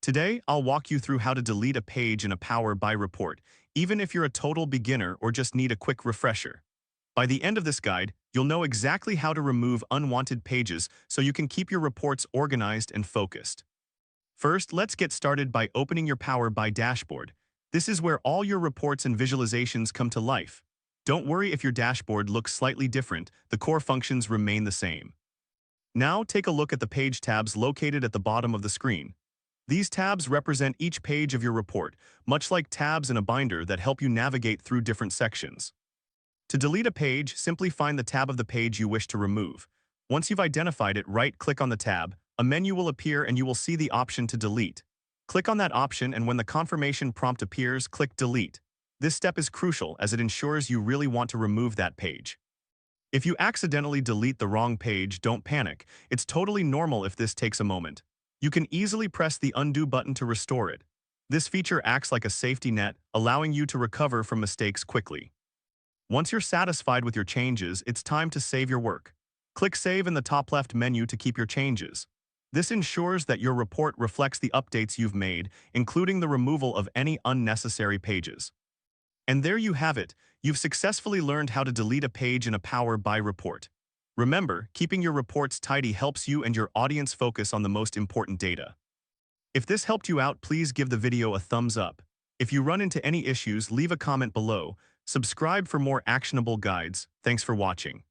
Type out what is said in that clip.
Today, I'll walk you through how to delete a page in a Power BI report, even if you're a total beginner or just need a quick refresher. By the end of this guide, you'll know exactly how to remove unwanted pages so you can keep your reports organized and focused. First, let's get started by opening your Power BI dashboard. This is where all your reports and visualizations come to life. Don't worry if your dashboard looks slightly different, the core functions remain the same. Now, take a look at the page tabs located at the bottom of the screen. These tabs represent each page of your report, much like tabs in a binder that help you navigate through different sections. To delete a page, simply find the tab of the page you wish to remove. Once you've identified it, right-click on the tab, a menu will appear and you will see the option to delete. Click on that option and when the confirmation prompt appears, click Delete. This step is crucial as it ensures you really want to remove that page. If you accidentally delete the wrong page, don't panic. It's totally normal if this takes a moment. You can easily press the undo button to restore it. This feature acts like a safety net, allowing you to recover from mistakes quickly. Once you're satisfied with your changes, it's time to save your work. Click Save in the top left menu to keep your changes. This ensures that your report reflects the updates you've made, including the removal of any unnecessary pages. And there you have it. You've successfully learned how to delete a page in a Power BI report. Remember, keeping your reports tidy helps you and your audience focus on the most important data. If this helped you out, please give the video a thumbs up. If you run into any issues, leave a comment below. Subscribe for more actionable guides. Thanks for watching.